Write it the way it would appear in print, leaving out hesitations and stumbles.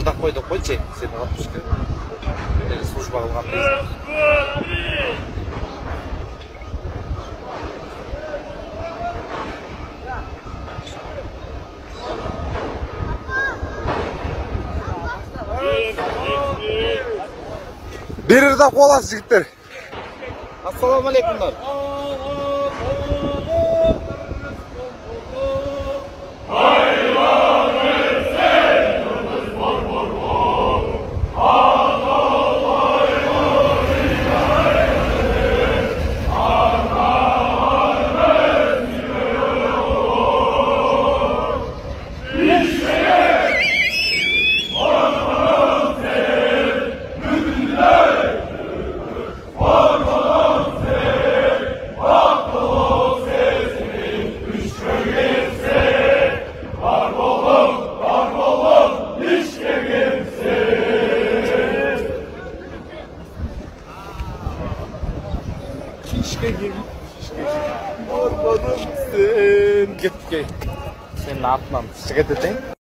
шыдап қой деп қойшы, сені отпуск служба қылғандай. Берерде қоласыз жігіттер. Ассаламу алейкумдар. Ormanım sen. Git. Senin atmam. Sıkıntı değil.